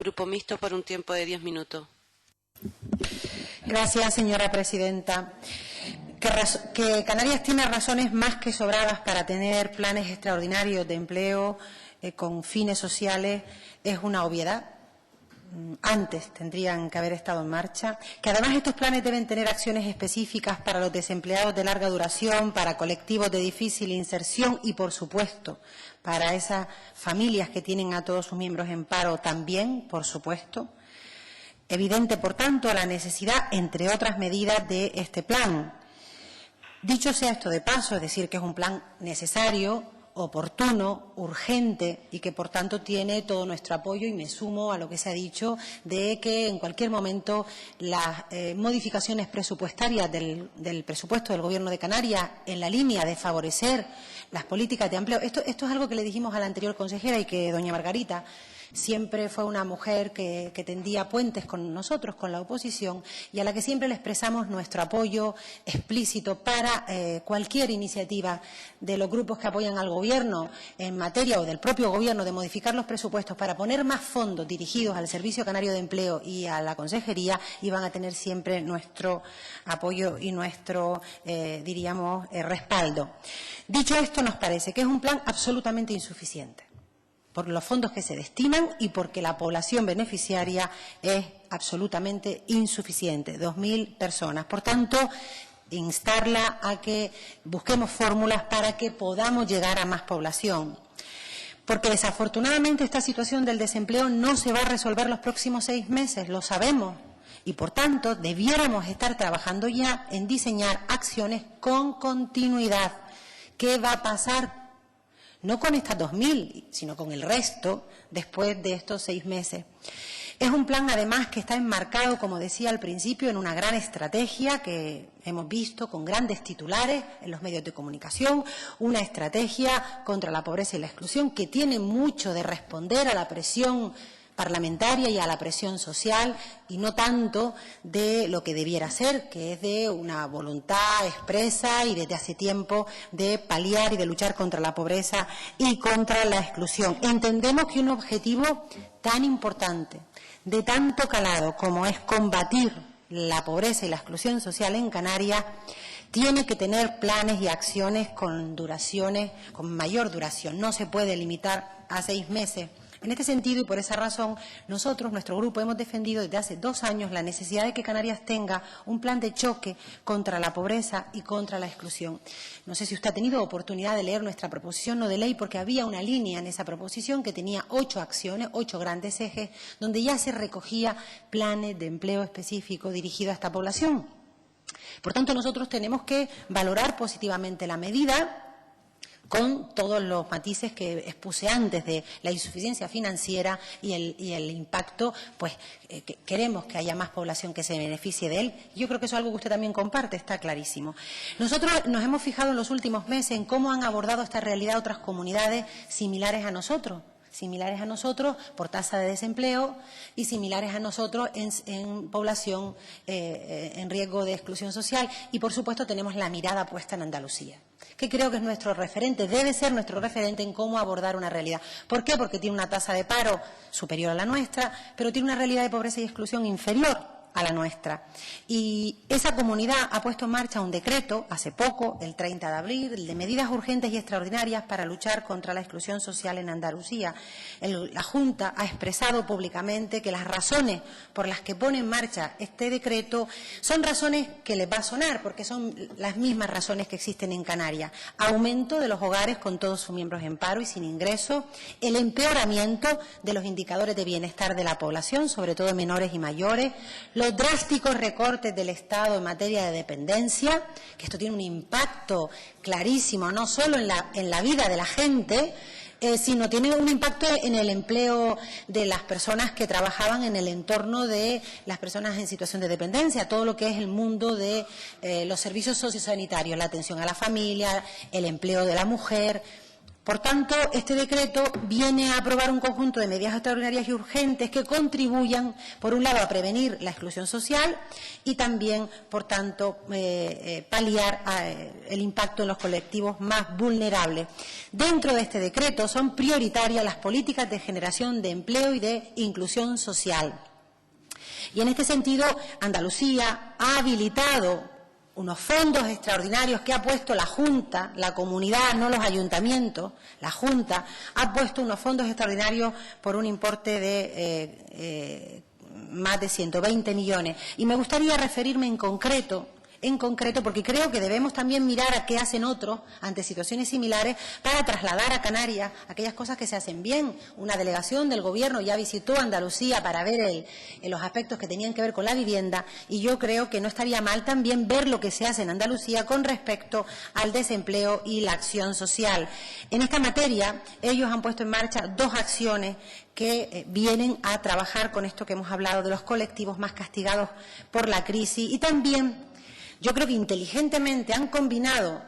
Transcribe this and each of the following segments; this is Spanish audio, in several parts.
Grupo Mixto por un tiempo de 10 minutos. Gracias, señora presidenta. Que Canarias tiene razones más que sobradas para tener planes extraordinarios de empleo con fines sociales es una obviedad. Antes tendrían que haber estado en marcha. Que además estos planes deben tener acciones específicas para los desempleados de larga duración, para colectivos de difícil inserción y, por supuesto, para esas familias que tienen a todos sus miembros en paro también, por supuesto. Evidente, por tanto, la necesidad, entre otras medidas, de este plan. Dicho sea esto de paso, es decir, que es un plan necesario, oportuno, urgente y que, por tanto, tiene todo nuestro apoyo, y me sumo a lo que se ha dicho de que en cualquier momento las modificaciones presupuestarias del presupuesto del Gobierno de Canarias en la línea de favorecer las políticas de empleo. Esto es algo que le dijimos a la anterior consejera y que doña Margarita siempre fue una mujer que tendía puentes con nosotros, con la oposición, y a la que siempre le expresamos nuestro apoyo explícito para cualquier iniciativa de los grupos que apoyan al Gobierno en materia, o del propio Gobierno, de modificar los presupuestos para poner más fondos dirigidos al Servicio Canario de Empleo y a la Consejería, y van a tener siempre nuestro apoyo y nuestro, diríamos, respaldo. Dicho esto, nos parece que es un plan absolutamente insuficiente por los fondos que se destinan y porque la población beneficiaria es absolutamente insuficiente, 2.000 personas. Por tanto, instarla a que busquemos fórmulas para que podamos llegar a más población. Porque desafortunadamente esta situación del desempleo no se va a resolver los próximos 6 meses, lo sabemos. Y, por tanto, debiéramos estar trabajando ya en diseñar acciones con continuidad. ¿Qué va a pasar? No con estas 2.000, sino con el resto después de estos 6 meses. Es un plan, además, que está enmarcado, como decía al principio, en una gran estrategia que hemos visto con grandes titulares en los medios de comunicación, una estrategia contra la pobreza y la exclusión que tiene mucho de responder a la presión parlamentaria y a la presión social, y no tanto de lo que debiera ser, que es de una voluntad expresa y desde hace tiempo de paliar y de luchar contra la pobreza y contra la exclusión. Entendemos que un objetivo tan importante, de tanto calado como es combatir la pobreza y la exclusión social en Canarias, tiene que tener planes y acciones con duraciones, con mayor duración. No se puede limitar a 6 meses. En este sentido, y por esa razón, nosotros, nuestro grupo, hemos defendido desde hace 2 años la necesidad de que Canarias tenga un plan de choque contra la pobreza y contra la exclusión. No sé si usted ha tenido oportunidad de leer nuestra proposición no de ley, porque había una línea en esa proposición que tenía 8 acciones, 8 grandes ejes, donde ya se recogía planes de empleo específico dirigidos a esta población. Por tanto, nosotros tenemos que valorar positivamente la medida, con todos los matices que expuse antes de la insuficiencia financiera y el impacto, pues queremos que haya más población que se beneficie de él. Yo creo que eso es algo que usted también comparte, está clarísimo. Nosotros nos hemos fijado en los últimos meses en cómo han abordado esta realidad otras comunidades similares a nosotros por tasa de desempleo y similares a nosotros en población en riesgo de exclusión social, y, por supuesto, tenemos la mirada puesta en Andalucía, que creo que es nuestro referente, debe ser nuestro referente en cómo abordar una realidad. ¿Por qué? Porque tiene una tasa de paro superior a la nuestra, pero tiene una realidad de pobreza y exclusión inferior a la nuestra. Y esa comunidad ha puesto en marcha un decreto hace poco, el 30 de abril, el de medidas urgentes y extraordinarias para luchar contra la exclusión social en Andalucía. La Junta ha expresado públicamente que las razones por las que pone en marcha este decreto son razones que les va a sonar, porque son las mismas razones que existen en Canarias. Aumento de los hogares con todos sus miembros en paro y sin ingreso, el empeoramiento de los indicadores de bienestar de la población, sobre todo menores y mayores, los drásticos recortes del Estado en materia de dependencia, que esto tiene un impacto clarísimo, no solo en la vida de la gente, sino tiene un impacto en el empleo de las personas que trabajaban en el entorno de las personas en situación de dependencia, todo lo que es el mundo de los servicios sociosanitarios, la atención a la familia, el empleo de la mujer. Por tanto, este decreto viene a aprobar un conjunto de medidas extraordinarias y urgentes que contribuyan, por un lado, a prevenir la exclusión social y también, por tanto, paliar el impacto en los colectivos más vulnerables. Dentro de este decreto son prioritarias las políticas de generación de empleo y de inclusión social. Y en este sentido, Andalucía ha habilitado unos fondos extraordinarios que ha puesto la Junta, la comunidad, no los ayuntamientos, la Junta ha puesto unos fondos extraordinarios por un importe de más de 120 millones. Y me gustaría referirme en concreto, porque creo que debemos también mirar a qué hacen otros ante situaciones similares para trasladar a Canarias aquellas cosas que se hacen bien. Una delegación del Gobierno ya visitó Andalucía para ver los aspectos que tenían que ver con la vivienda y yo creo que no estaría mal también ver lo que se hace en Andalucía con respecto al desempleo y la acción social. En esta materia, ellos han puesto en marcha 2 acciones que vienen a trabajar con esto que hemos hablado de los colectivos más castigados por la crisis y también yo creo que inteligentemente han combinado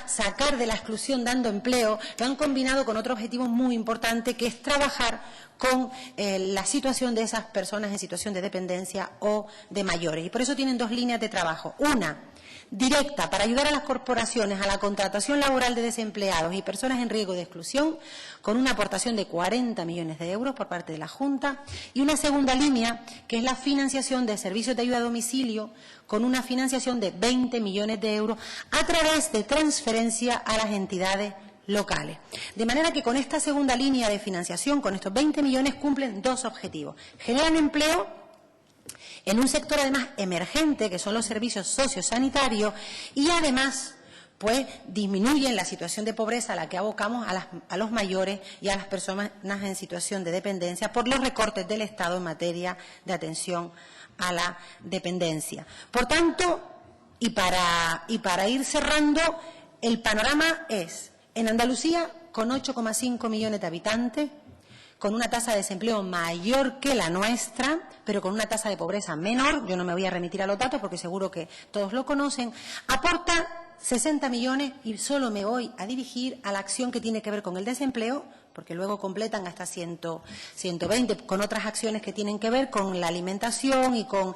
sacar de la exclusión dando empleo, lo han combinado con otro objetivo muy importante que es trabajar con la situación de esas personas en situación de dependencia o de mayores. Y por eso tienen 2 líneas de trabajo. Una, directa, para ayudar a las corporaciones a la contratación laboral de desempleados y personas en riesgo de exclusión, con una aportación de 40 millones de euros por parte de la Junta. Y una segunda línea, que es la financiación de servicios de ayuda a domicilio, con una financiación de 20 millones de euros a través de transferencia a las entidades locales. De manera que con esta segunda línea de financiación, con estos 20 millones, cumplen 2 objetivos. Generan empleo en un sector además emergente, que son los servicios sociosanitarios, y además pues disminuyen la situación de pobreza a la que abocamos a los mayores y a las personas en situación de dependencia por los recortes del Estado en materia de atención a la dependencia. Por tanto, y para ir cerrando, el panorama es, en Andalucía, con 8,5 millones de habitantes, con una tasa de desempleo mayor que la nuestra, pero con una tasa de pobreza menor, yo no me voy a remitir a los datos porque seguro que todos lo conocen, aporta 60 millones y solo me voy a dirigir a la acción que tiene que ver con el desempleo, porque luego completan hasta 120 con otras acciones que tienen que ver con la alimentación y con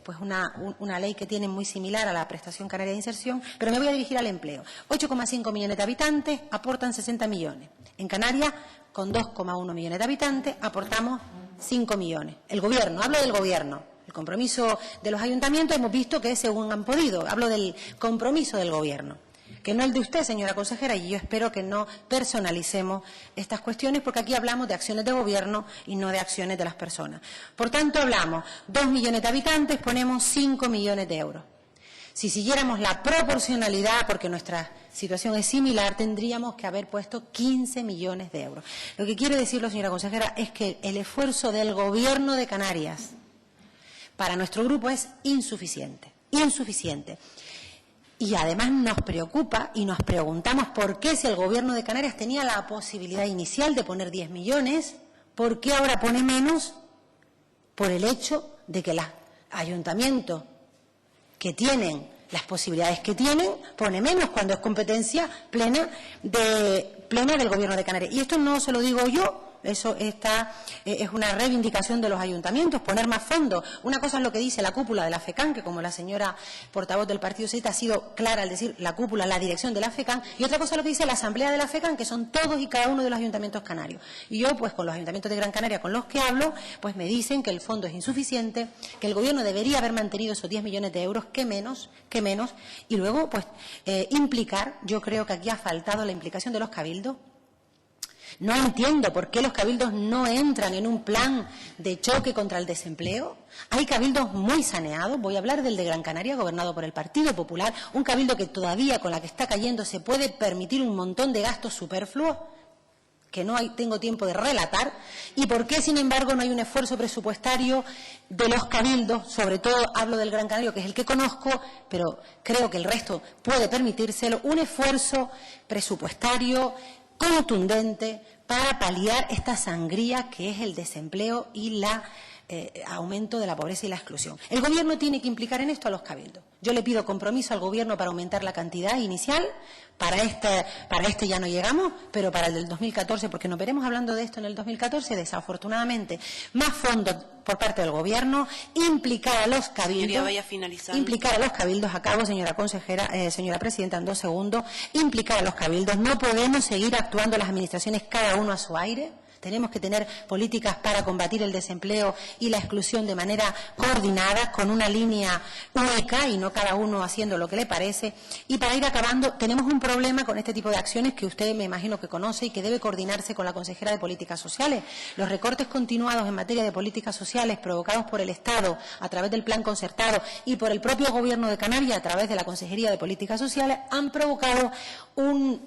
pues una ley que tienen muy similar a la prestación canaria de inserción, pero me voy a dirigir al empleo. 8,5 millones de habitantes aportan 60 millones. En Canarias, con 2,1 millones de habitantes, aportamos 5 millones. El Gobierno, hablo del Gobierno. El compromiso de los ayuntamientos hemos visto que según han podido. Hablo del compromiso del Gobierno, que no el de usted, señora consejera, y yo espero que no personalicemos estas cuestiones, porque aquí hablamos de acciones de Gobierno y no de acciones de las personas. Por tanto, hablamos 2 millones de habitantes, ponemos 5 millones de euros. Si siguiéramos la proporcionalidad, porque nuestra situación es similar, tendríamos que haber puesto 15 millones de euros. Lo que quiere decirlo, señora consejera, es que el esfuerzo del Gobierno de Canarias para nuestro grupo es insuficiente, insuficiente. Y además nos preocupa y nos preguntamos por qué, si el Gobierno de Canarias tenía la posibilidad inicial de poner 10 millones, ¿por qué ahora pone menos? Por el hecho de que los ayuntamientos que tienen las posibilidades que tienen, pone menos cuando es competencia plena del Gobierno de Canarias. Y esto no se lo digo yo. Eso es una reivindicación de los ayuntamientos, poner más fondos. Una cosa es lo que dice la cúpula de la FECAN, que como la señora portavoz del Partido Socialista ha sido clara al decir la cúpula, la dirección de la FECAN, y otra cosa es lo que dice la asamblea de la FECAN, que son todos y cada uno de los ayuntamientos canarios. Y yo, pues con los ayuntamientos de Gran Canaria con los que hablo, pues me dicen que el fondo es insuficiente, que el Gobierno debería haber mantenido esos 10 millones de euros, que menos, y luego, pues, implicar, yo creo que aquí ha faltado la implicación de los cabildos. No entiendo por qué los cabildos no entran en un plan de choque contra el desempleo. Hay cabildos muy saneados. Voy a hablar del de Gran Canaria, gobernado por el Partido Popular. Un cabildo que todavía, con la que está cayendo, se puede permitir un montón de gastos superfluos que no tengo tiempo de relatar. ¿Y por qué, sin embargo, no hay un esfuerzo presupuestario de los cabildos? Sobre todo hablo del Gran Canario, que es el que conozco, pero creo que el resto puede permitírselo. Un esfuerzo presupuestario contundente para paliar esta sangría que es el desempleo y la aumento de la pobreza y la exclusión. El Gobierno tiene que implicar en esto a los cabildos. Yo le pido compromiso al Gobierno para aumentar la cantidad inicial. Para este ya no llegamos, pero para el del 2014, porque nos veremos hablando de esto en el 2014, desafortunadamente, más fondos por parte del Gobierno, implicar a los cabildos. Señoría, vaya finalizando. Implicar a los cabildos, acabo, señora consejera, señora presidenta, en 2 segundos, implicar a los cabildos. No podemos seguir actuando las administraciones cada uno a su aire. Tenemos que tener políticas para combatir el desempleo y la exclusión de manera coordinada, con una línea única y no cada uno haciendo lo que le parece. Y para ir acabando, tenemos un problema con este tipo de acciones que usted me imagino que conoce y que debe coordinarse con la consejera de Políticas Sociales. Los recortes continuados en materia de políticas sociales provocados por el Estado a través del plan concertado y por el propio Gobierno de Canarias a través de la Consejería de Políticas Sociales han provocado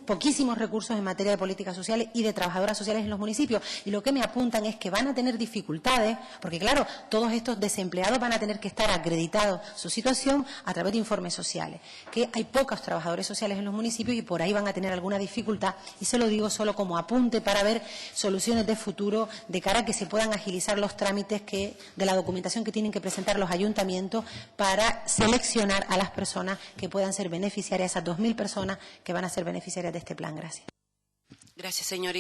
poquísimos recursos en materia de políticas sociales y de trabajadoras sociales en los municipios. Y lo que me apuntan es que van a tener dificultades, porque claro, todos estos desempleados van a tener que estar acreditados su situación a través de informes sociales, que hay pocos trabajadores sociales en los municipios y por ahí van a tener alguna dificultad, y se lo digo solo como apunte para ver soluciones de futuro de cara a que se puedan agilizar los trámites de la documentación que tienen que presentar los ayuntamientos para seleccionar a las personas que puedan ser beneficiarias, esas 2.000 personas que van a ser beneficiarias de este plan. Gracias. Gracias, señoría.